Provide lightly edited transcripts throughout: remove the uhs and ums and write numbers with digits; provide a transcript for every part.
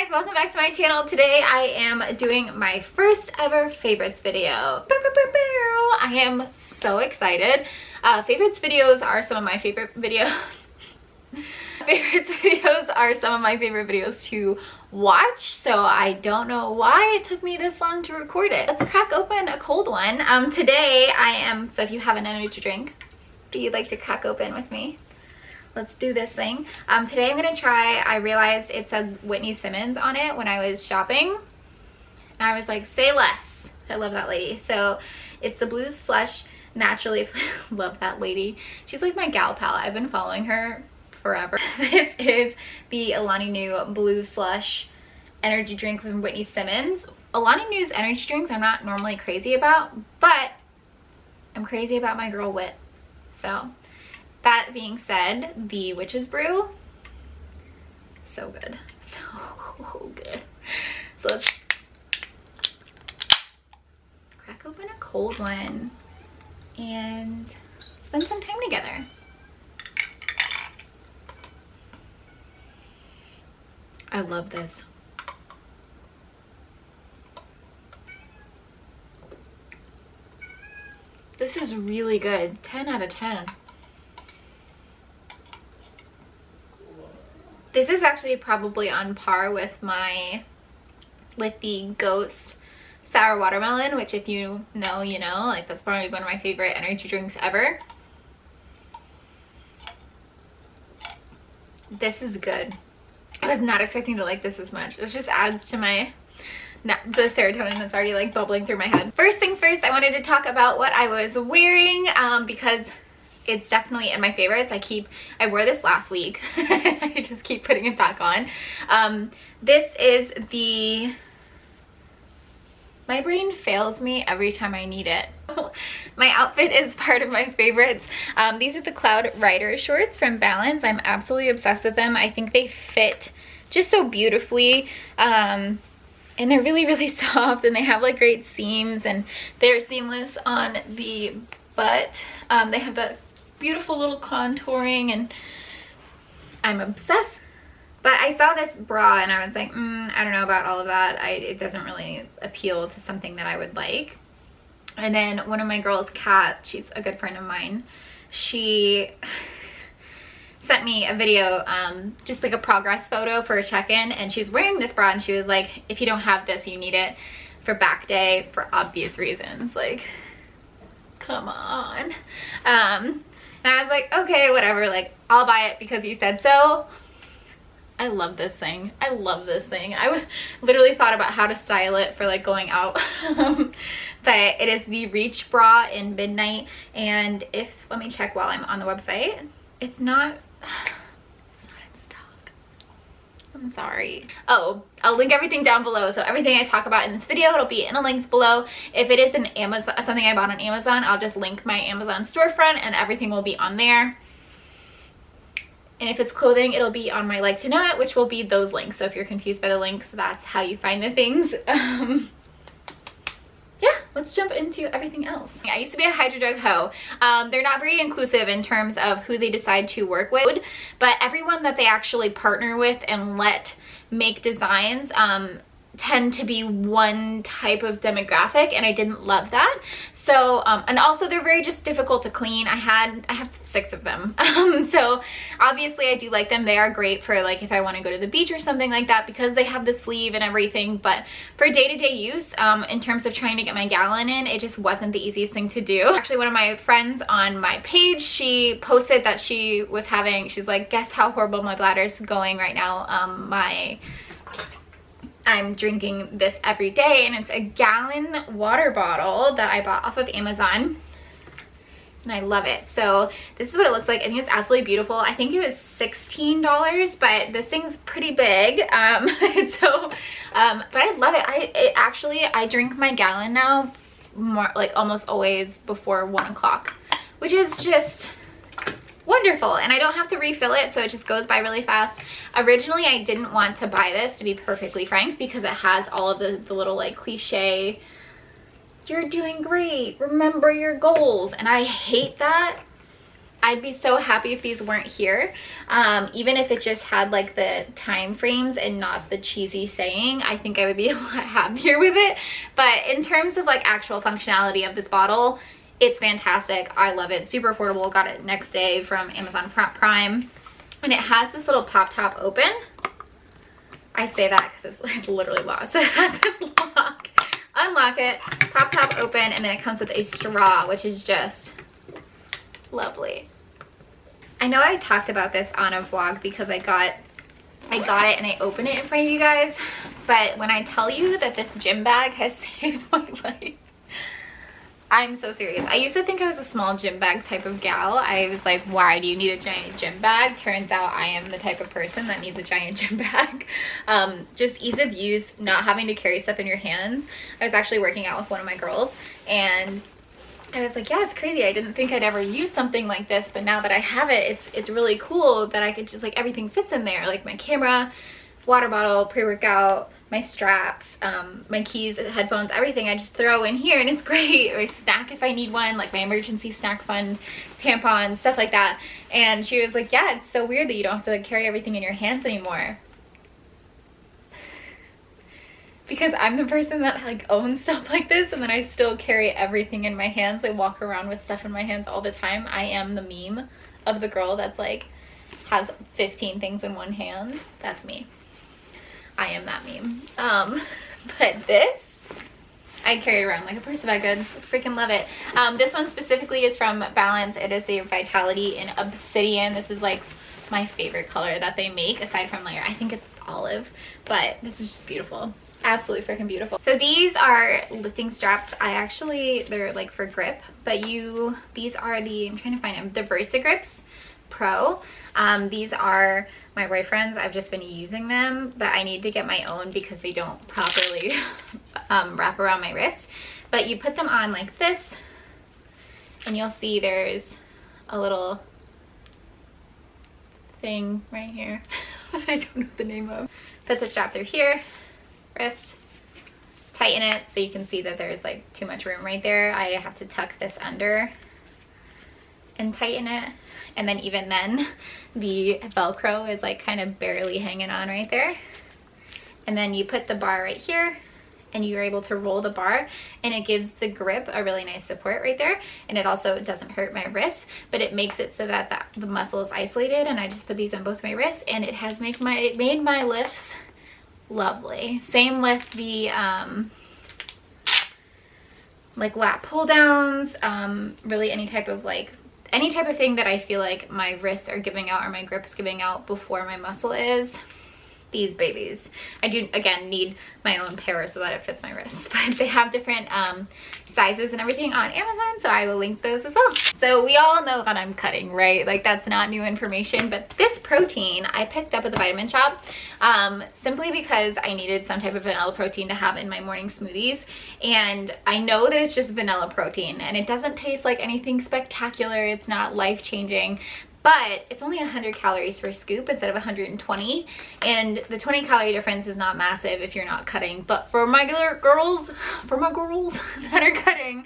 guys, welcome back to my channel. Today I am doing my first ever favorites video. I am so excited. Favorites videos are some of my favorite videos. Favorites videos are some of my favorite videos to watch, so I don't know why it took me this long to record it. Let's crack open a cold one. Today so if you have an energy drink that you'd like to crack open with me, let's do this thing. Today I'm gonna try, I realized it said Whitney Simmons on it when I was shopping, and I was like, say less. I love that lady. So it's the Blue Slush Naturally love that lady. She's like my gal pal. I've been following her forever. This is the Alani Nu Blue Slush energy drink from Whitney Simmons. Alani Nu's energy drinks I'm not normally crazy about, but I'm crazy about my girl Whit. So that being said, the Witch's Brew, so good, so good. So let's crack open a cold one and spend some time together. I love this. This is really good. 10 out of 10. This is actually probably on par with the Ghost Sour Watermelon, which if you know, you know. Like, that's probably one of my favorite energy drinks ever. This is good. I was not expecting to like this as much. It just adds to the serotonin that's already like bubbling through my head. First things first, I wanted to talk about what I was wearing because it's definitely in my favorites. I wore this last week. I just keep putting it back on. This is my brain fails me every time I need it. My outfit is part of my favorites. These are the Cloud Rider shorts from Balance. I'm absolutely obsessed with them. I think they fit just so beautifully. And they're really, really soft, and they have like great seams, and they're seamless on the butt. They have that beautiful little contouring, and I'm obsessed. But I saw this bra and I was like, I don't know about all of that. It doesn't really appeal to something that I would like. And then one of my girls, Kat, she's a good friend of mine, she sent me a video, just like a progress photo for a check-in, and she's wearing this bra, and she was like, if you don't have this, you need it for back day for obvious reasons. Like, come on. And I was like, okay, whatever, like, I'll buy it because you said so. I love this thing. I love this thing. I literally thought about how to style it for like going out. But it is the Reach bra in Midnight, and let me check while I'm on the website. It's not in stock. I'm sorry. Oh, I'll link everything down below. So everything I talk about in this video, it'll be in the links below. If it is an Amazon, something I bought on Amazon, I'll just link my Amazon storefront and everything will be on there. And if it's clothing, it'll be on my Like to Know It, which will be those links. So if you're confused by the links, that's how you find the things. Yeah, let's jump into everything else. I used to be a Hydro Drug hoe. They're not very inclusive in terms of who they decide to work with, but everyone that they actually partner with and let make designs tend to be one type of demographic, and I didn't love that. So and also they're very just difficult to clean. I have 6 of them. So obviously I do like them. They are great for like if I want to go to the beach or something like that, because they have the sleeve and everything. But for day-to-day use, in terms of trying to get my gallon in, it just wasn't the easiest thing to do. Actually, one of my friends on my page, she posted that she's like, guess how horrible my bladder's going right now. I'm drinking this every day, and it's a gallon water bottle that I bought off of Amazon, and I love it. So this is what it looks like. I think it's absolutely beautiful. I think it was $16, but this thing's pretty big. But I love it. I drink my gallon now more like almost always before 1 o'clock, which is just wonderful, and I don't have to refill it, so it just goes by really fast. Originally I didn't want to buy this, to be perfectly frank, because it has all of the little like cliche, you're doing great, remember your goals, and I hate that. I'd be so happy if these weren't here. Even if it just had like the time frames and not the cheesy saying, I think I would be a lot happier with it. But in terms of like actual functionality of this bottle, it's fantastic. I love it. Super affordable. Got it next day from Amazon Prime. And it has this little pop top open. I say that because it's literally locked. So it has this lock. Unlock it, pop top open, and then it comes with a straw, which is just lovely. I know I talked about this on a vlog because I got it and I opened it in front of you guys, but when I tell you that this gym bag has saved my life, I'm so serious. I used to think I was a small gym bag type of gal. I was like, why do you need a giant gym bag? Turns out I am the type of person that needs a giant gym bag. Just ease of use, not having to carry stuff in your hands. I was actually working out with one of my girls and I was like, yeah, it's crazy. I didn't think I'd ever use something like this, but now that I have it, it's really cool that I could just like, everything fits in there. Like my camera, water bottle, pre-workout, my straps, my keys, headphones, everything I just throw in here and it's great. Or I snack if I need one, like my emergency snack fund, tampons, stuff like that. And she was like, yeah, it's so weird that you don't have to like, carry everything in your hands anymore. Because I'm the person that like owns stuff like this and then I still carry everything in my hands. I walk around with stuff in my hands all the time. I am the meme of the girl that's like has 15 things in one hand. That's me. I am that meme. But this, I carry it around like a purse bag. I freaking love it. This one specifically is from Balance. It is the Vitality in Obsidian. This is like my favorite color that they make aside from like, I think it's olive, but this is just beautiful. Absolutely freaking beautiful. So these are lifting straps. They're like for grip, but these are I'm trying to find them, the Versa Grips Pro. These are my boyfriend's. I've just been using them, but I need to get my own because they don't properly wrap around my wrist. But you put them on like this and you'll see there's a little thing right here. I don't know the name of. Put the strap through here, wrist, tighten it so you can see that there's like too much room right there. I have to tuck this under and tighten it, and then even then the Velcro is like kind of barely hanging on right there. And then you put the bar right here and you're able to roll the bar and it gives the grip a really nice support right there, and it also doesn't hurt my wrists, but it makes it so that the muscle is isolated. And I just put these on both my wrists and it has made my lifts lovely. Same with the like lat pull downs, really any type of thing that I feel like my wrists are giving out or my grip's giving out before my muscle is. These babies. I do, again, need my own pair so that it fits my wrists, but they have different sizes and everything on Amazon, so I will link those as well. So we all know that I'm cutting, right? Like that's not new information, but this protein I picked up at the vitamin shop simply because I needed some type of vanilla protein to have in my morning smoothies, and I know that it's just vanilla protein and it doesn't taste like anything spectacular. It's not life-changing, but it's only 100 calories for a scoop instead of 120, and the 20 calorie difference is not massive if you're not cutting. But for my girls that are cutting,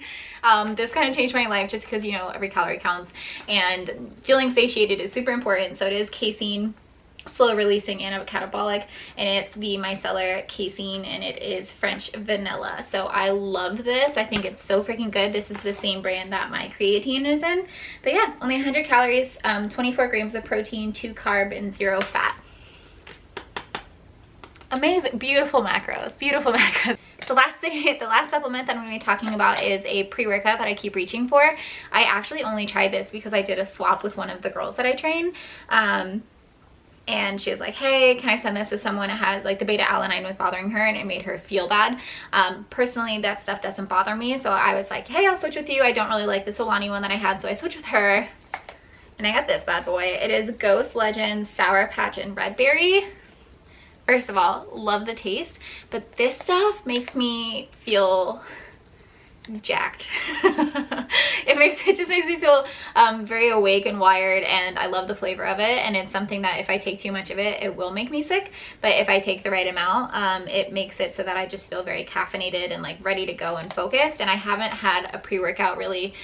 this kind of changed my life just because, you know, every calorie counts and feeling satiated is super important. So it is casein, slow releasing and catabolic, and it's the micellar casein, and it is French vanilla. So I love this. I think it's so freaking good. This is the same brand that my creatine is in. But yeah, only 100 calories, 24 grams of protein, 2 carb, and 0 fat. Amazing, beautiful macros, beautiful macros. The last supplement that I'm going to be talking about is a pre-workout that I keep reaching for. I actually only tried this because I did a swap with one of the girls that I train. And she was like, hey, can I send this to someone that has like the beta-alanine was bothering her and it made her feel bad. Personally, that stuff doesn't bother me. So I was like, hey, I'll switch with you. I don't really like the Solani one that I had. So I switched with her and I got this bad boy. It is Ghost Legend Sour Patch and Red Berry. First of all, love the taste, but this stuff makes me feel jacked. It just makes me feel very awake and wired, and I love the flavor of it. And it's something that if I take too much of it, it will make me sick, but if I take the right amount, it makes it so that I just feel very caffeinated and like ready to go and focused. And I haven't had a pre-workout really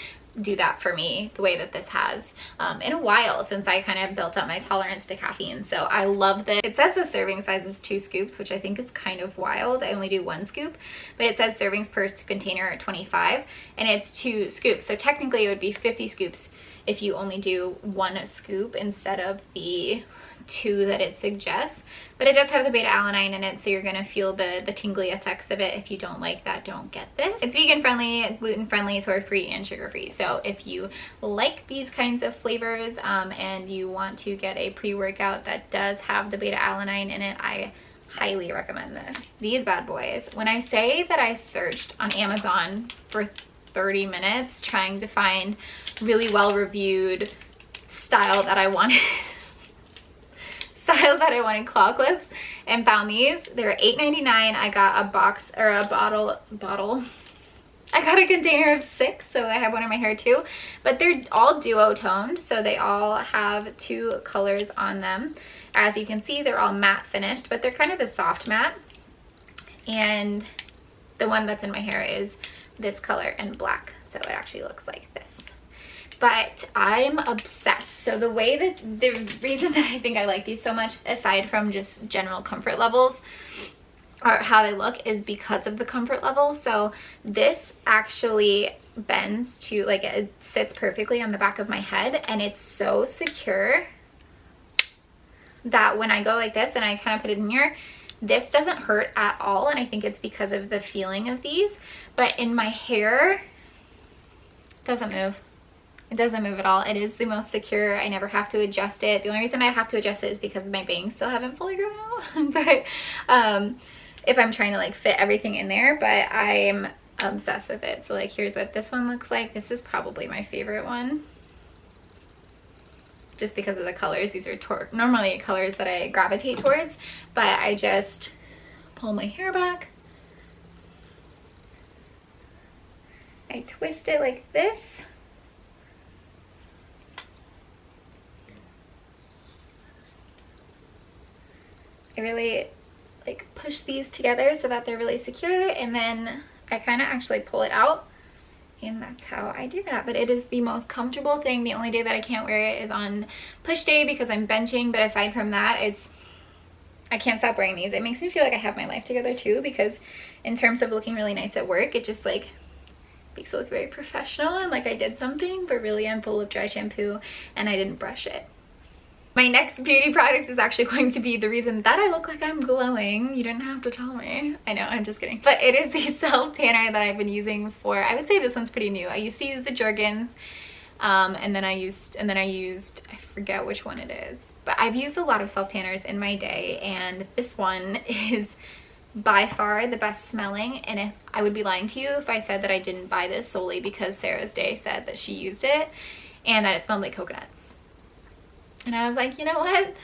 do that for me the way that this has in a while, since I kind of built up my tolerance to caffeine. So I love this. It says the serving size is 2 scoops, which I think is kind of wild. I only do 1 scoop, but it says servings per container are 25, and it's 2 scoops. So technically it would be 50 scoops if you only do 1 scoop instead of the 2 that it suggests. But it does have the beta alanine in it, so you're gonna feel the tingly effects of it. If you don't like that, don't get this. It's vegan friendly, gluten friendly, soy free, and sugar free. So if you like these kinds of flavors and you want to get a pre-workout that does have the beta alanine in it, I highly recommend this. These bad boys, when I say that I searched on Amazon for 30 minutes trying to find really well reviewed style that I wanted claw clips, and found these. They were $8.99. I got a box or a bottle. I got a container of 6, so I have one in my hair too. But they're all duo toned, so they all have 2 colors on them. As you can see, they're all matte finished, but they're kind of a soft matte. And the one that's in my hair is this color and black, so it actually looks like this. But I'm obsessed. So the reason that I think I like these so much, aside from just general comfort levels or how they look, is because of the comfort level. So this actually bends to, like, it sits perfectly on the back of my head, and it's so secure that when I go like this and I kind of put it in here, this doesn't hurt at all. And I think it's because of the feeling of these. But in my hair, it doesn't move. It doesn't move at all. It is the most secure. I never have to adjust it. The only reason I have to adjust it is because my bangs still haven't fully grown out. But if I'm trying to like fit everything in there, but I'm obsessed with it. So like, here's what this one looks like. This is probably my favorite one, just because of the colors. These are normally colors that I gravitate towards, but I just pull my hair back. I twist it like this. I really like push these together so that they're really secure, and then I kind of actually pull it out, and that's how I do that. But it is the most comfortable thing. The only day that I can't wear it is on push day because I'm benching, but aside from that, I can't stop wearing these. It makes me feel like I have my life together too, because in terms of looking really nice at work, it just like makes it look very professional and like I did something, but really I'm full of dry shampoo and I didn't brush it. My next beauty product is actually going to be the reason that I look like I'm glowing. You didn't have to tell me. I know, I'm just kidding. But it is the self tanner that I've been using for, I would say this one's pretty new. I used to use the Jergens, and then I used, I forget which one it is. But I've used a lot of self tanners in my day, and this one is by far the best smelling. And if I would be lying to you if I said that I didn't buy this solely because Sarah's Day said that she used it and that it smelled like coconuts. And I was like, you know what?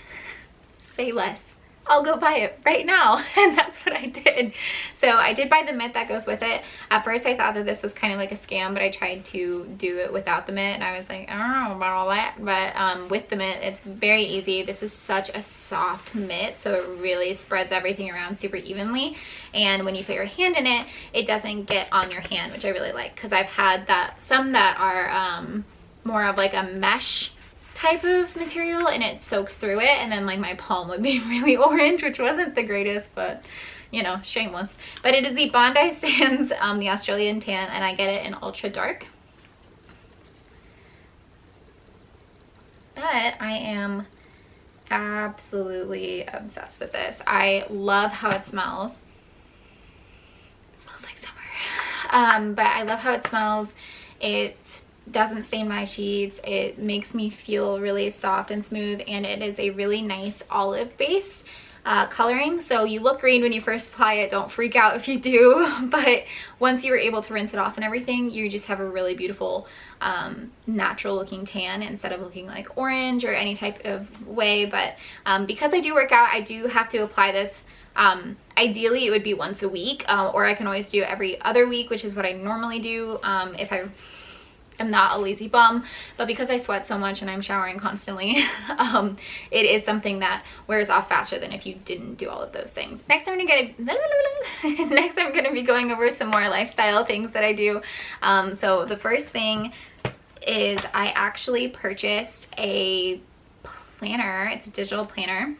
Say less. I'll go buy it right now. And that's what I did. So I did buy the mitt that goes with it. At first I thought that this was kind of like a scam, but I tried to do it without the mitt and I was like, I don't know about all that. But with the mitt, it's very easy. This is such a soft mitt, so it really spreads everything around super evenly. And when you put your hand in it, it doesn't get on your hand, which I really like, because I've had some that are more of like a mesh type of material and it soaks through it, and then like my palm would be really orange, which wasn't the greatest, but you know, shameless. But it is the Bondi Sands, the Australian tan, and I get it in ultra dark. But I am absolutely obsessed with this. I love how it smells. It smells like summer. But I love how it smells. It doesn't stain my sheets. It makes me feel really soft and smooth, and it is a really nice olive base coloring. So you look green when you first apply it. Don't freak out if you do, but once you were able to rinse it off and everything, you just have a really beautiful natural looking tan instead of looking like orange or any type of way. But because I do work out, I do have to apply this. Ideally it would be once a week, or I can always do every other week, which is what I normally do if I'm not a lazy bum. But because I sweat so much and I'm showering constantly, it is something that wears off faster than if you didn't do all of those things. Next I'm gonna be going over some more lifestyle things that I do. So the first thing is I actually purchased a planner. It's a digital planner.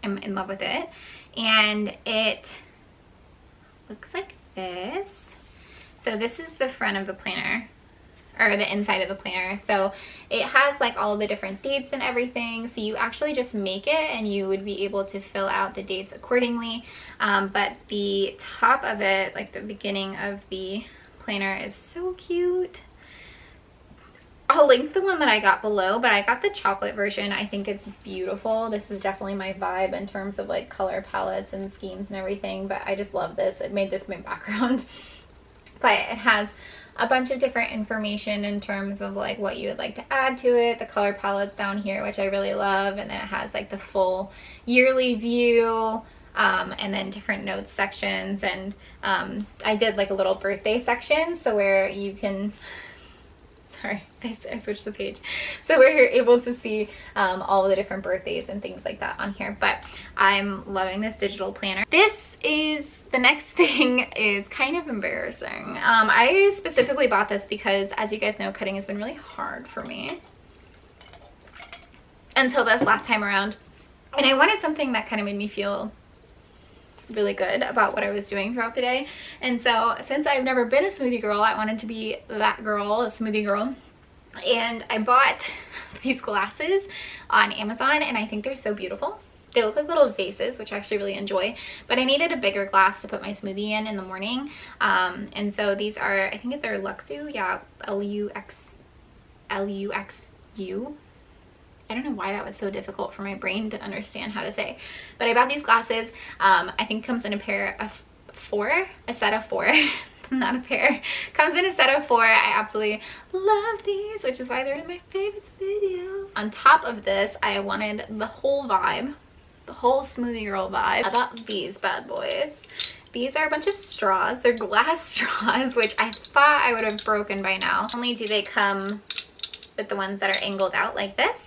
I'm in love with it. And it looks like this. So this is the front of the planner, or the inside of the planner. So it has like all the different dates and everything. So you actually just make it and you would be able to fill out the dates accordingly. But the top of it, like the beginning of the planner, is so cute. I'll link the one that I got below, but I got the chocolate version. I think it's beautiful. This is definitely my vibe in terms of like color palettes and schemes and everything, but I just love this. It made this my background. But it has a bunch of different information in terms of like what you would like to add to it, the color palettes down here, which I really love, and then it has like the full yearly view, and then different notes sections, and I did like a little birthday section, so where you can, sorry, I switched the page. So where you're able to see all of the different birthdays and things like that on here. But I'm loving this digital planner. The next thing is kind of embarrassing. I specifically bought this because, as you guys know, cutting has been really hard for me until this last time around. And I wanted something that kind of made me feel really good about what I was doing throughout the day. And so since I've never been a smoothie girl, I wanted to be that girl, a smoothie girl. And I bought these glasses on Amazon, and I think they're so beautiful. They look like little vases, which I actually really enjoy, but I needed a bigger glass to put my smoothie in the morning. And so these are, I think they're Luxu, yeah, Luxu. I don't know why that was so difficult for my brain to understand how to say, but I bought these glasses. I think it comes in a pair of a set of four. Not a pair. Comes in a set of 4. I absolutely love these, which is why they're in my favorites video. On top of this, I wanted the whole vibe, the whole smoothie girl vibe. I bought these bad boys. These are a bunch of straws. They're glass straws, which I thought I would have broken by now. Not only do they come with the ones that are angled out like this,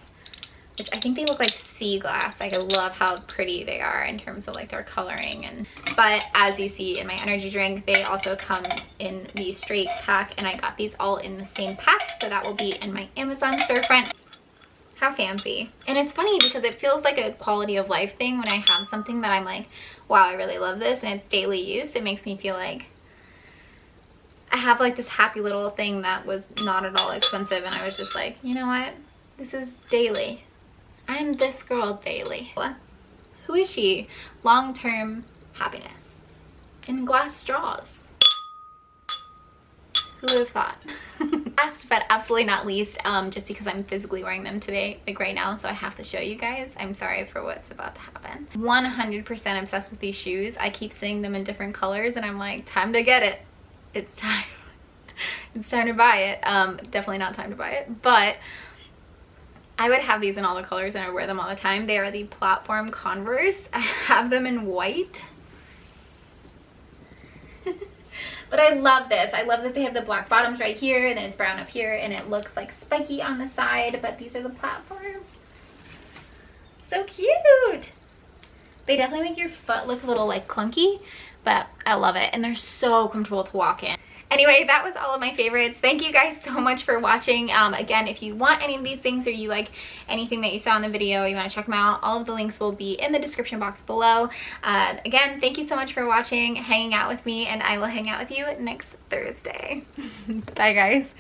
which I think they look like sea glass. Like, I love how pretty they are in terms of like their coloring. But as you see in my energy drink, they also come in the straight pack, and I got these all in the same pack, so that will be in my Amazon storefront. How fancy. And it's funny because it feels like a quality of life thing when I have something that I'm like, wow, I really love this, and it's daily use. It makes me feel like I have like this happy little thing that was not at all expensive, and I was just like, you know what, this is daily. I'm this girl daily. Who is she? Long-term happiness in glass straws. Who would have thought? Last but absolutely not least, just because I'm physically wearing them today, like right now, so I have to show you guys. I'm sorry for what's about to happen. 100% obsessed with these shoes. I keep seeing them in different colors, and I'm like, time to get it. It's time. It's time to buy it. Definitely not time to buy it, but I would have these in all the colors and I wear them all the time. They are the platform Converse. I have them in white. But I love this. I love that they have the black bottoms right here, and then it's brown up here, and it looks like spiky on the side, but these are the platform. So cute. They definitely make your foot look a little like clunky, but I love it, and they're so comfortable to walk in. Anyway, that was all of my favorites. Thank you guys so much for watching. Again, if you want any of these things, or you like anything that you saw in the video, you want to check them out, all of the links will be in the description box below. Again, thank you so much for watching, hanging out with me, and I will hang out with you next Thursday. Bye, guys.